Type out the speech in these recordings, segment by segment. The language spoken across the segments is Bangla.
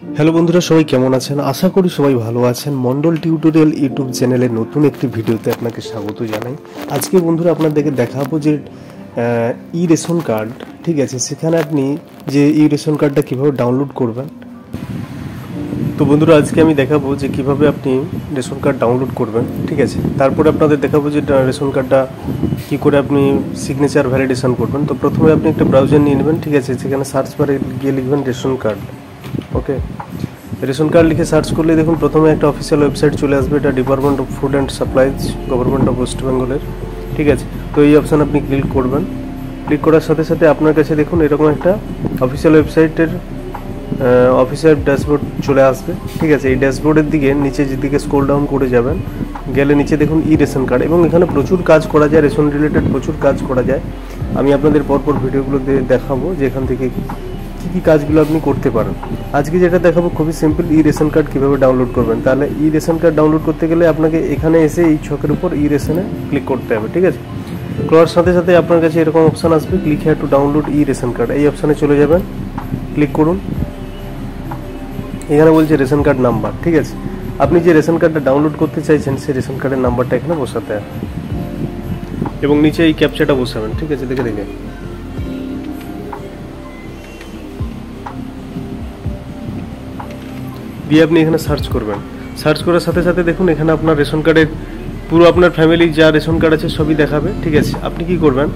হ্যালো বন্ধুরা, সবাই কেমন আছেন? আশা করি সবাই ভালো আছেন। মন্ডল টিউটোরিয়াল ইউটিউব চ্যানেলের নতুন একটি ভিডিওতে আপনাকে স্বাগত জানাই। আজকে বন্ধুরা আপনাদেরকে দেখাবো যে ই রেশন কার্ড, ঠিক আছে, সেখানে আপনি যে ই রেশন কার্ডটা কীভাবে ডাউনলোড করবেন। তো বন্ধুরা আজকে আমি দেখাবো যে কিভাবে আপনি রেশন কার্ড ডাউনলোড করবেন, ঠিক আছে। তারপরে আপনাদের দেখাবো যে রেশন কার্ডটা কী করে আপনি সিগনেচার ভ্যালিডেশন করবেন। তো প্রথমে আপনি একটা ব্রাউজার নিয়ে নেবেন, ঠিক আছে। সেখানে সার্চ বারে গিয়ে লিখবেন রেশন কার্ড। ওকে, রেশন কার্ড লিখে সার্চ করলে দেখুন প্রথমে একটা অফিসিয়াল ওয়েবসাইট চলে আসবে। এটা department of food and supplies, government of West বেঙ্গলের, ঠিক আছে। তো এই অপশান আপনি ক্লিক করবেন। ক্লিক করার সাথে সাথে আপনার কাছে দেখুন এরকম একটা অফিসিয়াল ওয়েবসাইটের অফিসিয়াল ড্যাশবোর্ড চলে আসবে, ঠিক আছে। এই ড্যাশবোর্ডের দিকে নিচে যেদিকে স্ক্রল ডাউন করে যাবেন, গেলে নিচে দেখুন ই রেশন কার্ড, এবং এখানে প্রচুর কাজ করা যায়, রেশন রিলেটেড প্রচুর কাজ করা যায়। আমি আপনাদের পরপর ভিডিওগুলো দেখাবো যে এখান থেকে কী কী কাজগুলো আপনি করতে পারেন। আজকে যেটা দেখাবো খুবই সিম্পল, ই রেশন কার্ড কীভাবে ডাউনলোড করবেন। তাহলে ই রেশন কার্ড ডাউনলোড করতে গেলে আপনাকে এখানে এসে এই ছকের উপর ই রেশনে ক্লিক করতে হবে, ঠিক আছে। করার সাথে সাথে আপনার কাছে এরকম অপশান আসবে, click here to download E ration card. এই অপশানে চলে যাবেন, ক্লিক করুন। এখানে বলছে রেশন কার্ড নাম্বার, ঠিক আছে। আপনি যে রেশন কার্ডটা ডাউনলোড করতে চাইছেন সেই রেশন কার্ডের নাম্বারটা এখানে বসাতে হবে, এবং নিচে এই ক্যাপচাটা বসাবেন, ঠিক আছে। দেখে দিয়ে আপনি এখানে সার্চ করবেন। সার্চ করার সাথে সাথে দেখুন এখানে আপনার রেশন কার্ডের পুরো আপনার ফ্যামিলি যা রেশন কার্ড আছে সবই দেখাবে, ঠিক আছে। আপনি কি করবেন,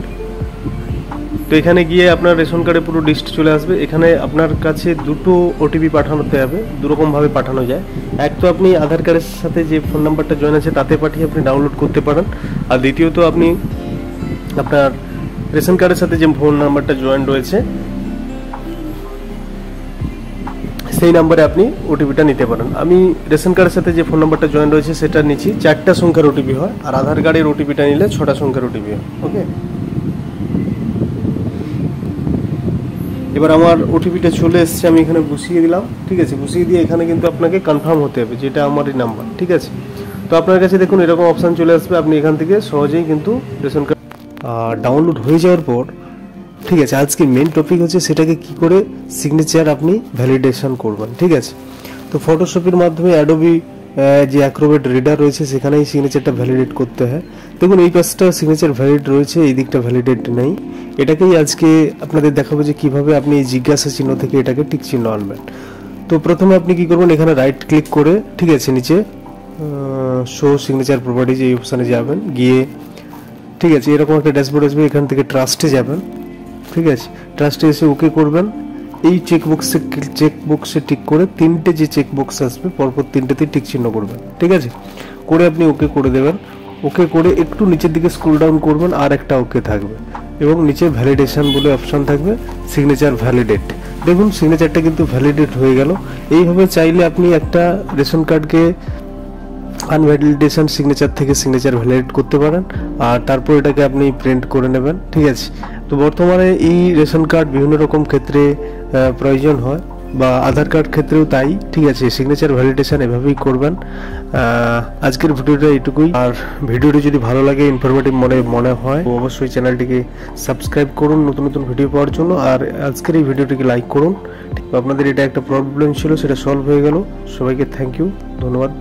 তো এখানে গিয়ে আপনার রেশন কার্ডে পুরো লিস্ট চলে আসবে। এখানে আপনার কাছে দুটো ওটিপি পাঠানোতে হবে, দুরকমভাবে পাঠানো যায়। এক তো আপনি আধার কার্ডের সাথে যে ফোন নাম্বারটা জয়েন আছে তাতে পাঠিয়ে আপনি ডাউনলোড করতে পারেন, আর দ্বিতীয়ত আপনি আপনার রেশন কার্ডের সাথে যে ফোন নাম্বারটা জয়েন রয়েছে সেই নাম্বারে আপনি ওটিপিটা নিতে পারেন। আমি রেশন কার্ডের সাথে যে ফোন নাম্বারটা জয়েন রয়েছে সেটা নিচ্ছি, 4টা সংখ্যার ওটিপি হয়, আর আধার কার্ডের ওটিপিটা নিলে 6টা সংখ্যার ওটিপি হয়। ওকে, এবার আমার ওটিপিটা চলে এসছে, আমি এখানে বসিয়ে দিলাম, ঠিক আছে। বসিয়ে দিয়ে এখানে কিন্তু আপনাকে কনফার্ম হতে হবে যেটা আমারই নাম্বার, ঠিক আছে। তো আপনার কাছে দেখুন এরকম অপশান চলে আসবে, আপনি এখান থেকে সহজেই কিন্তু রেশন কার্ড ডাউনলোড হয়ে যাওয়ার পর, ঠিক আছে, আজকে মেন টপিক হচ্ছে সেটাকে কি করে সিগনেচার আপনি ভ্যালিডেশন করবেন, ঠিক আছে। তো ফটোশপের মাধ্যমে অ্যাডোবি যে অ্যাক্রোবেট রিডার রয়েছে সেখানেই সিগনেচারটা ভ্যালিডেট করতে হয়। দেখুন এই পাশটা সিগনেচার ভ্যালিড রয়েছে, এই দিকটা ভ্যালিডেট নেই। এটাকেই আজকে আপনাদের দেখাবো যে কিভাবে আপনি এই জিজ্ঞাসা চিহ্ন থেকে এটাকে টিক চিহ্ন আনবেন। তো প্রথমে আপনি কি করবেন, এখানে রাইট ক্লিক করে, ঠিক আছে, নিচে শো সিগনেচার প্রপার্টিজ এই অপশানে যাবেন, গিয়ে, ঠিক আছে, এরকম একটা ড্যাশবোর্ড আসবে। এখান থেকে ট্রাস্টে যাবেন, ঠিক আছে। ট্রাস্টে এসে ওকে করবেন। এই চেকবক্সে টিক করে 3টে যে চেকবক্স আসবে পরপর 3টেতেই টিক চিহ্ন করবেন, ঠিক আছে। করে আপনি ওকে করে দেবেন। ওকে করে একটু নিচের দিকে স্ক্রল ডাউন করবেন, আর একটা ওকে থাকবে, এবং নিচে ভ্যালিডেশন বলে অপশান থাকবে, সিগনেচার ভ্যালিডেট। দেখুন সিগনেচারটা কিন্তু ভ্যালিডেট হয়ে গেল। এইভাবে চাইলে আপনি একটা রেশন কার্ডকে আনভ্যালিডেশন সিগনেচার থেকে সিগনেচার ভ্যালিডেট করতে পারেন, আর তারপর এটাকে আপনি প্রিন্ট করে নেবেন, ঠিক আছে। তো বর্তমানে এই রেশন কার্ড বিভিন্ন রকম ক্ষেত্রে প্রয়োজন হয়, বা আধার কার্ড ক্ষেত্রেও তাই, ঠিক আছে। সিগনেচার ভ্যালিডেশন এভাবেই করবেন। আজকের ভিডিওটা এইটুকুই। আর ভিডিওটি যদি ভালো লাগে, ইনফরমেটিভ মনে হয়, অবশ্যই চ্যানেলটিকে সাবস্ক্রাইব করুন নতুন নতুন ভিডিও পাওয়ার জন্য। আর আজকের এই ভিডিওটিকে লাইক করুন। আপনাদের এটা একটা প্রবলেম ছিল, সেটা সলভ হয়ে গেল। সবাইকে থ্যাংক ইউ, ধন্যবাদ।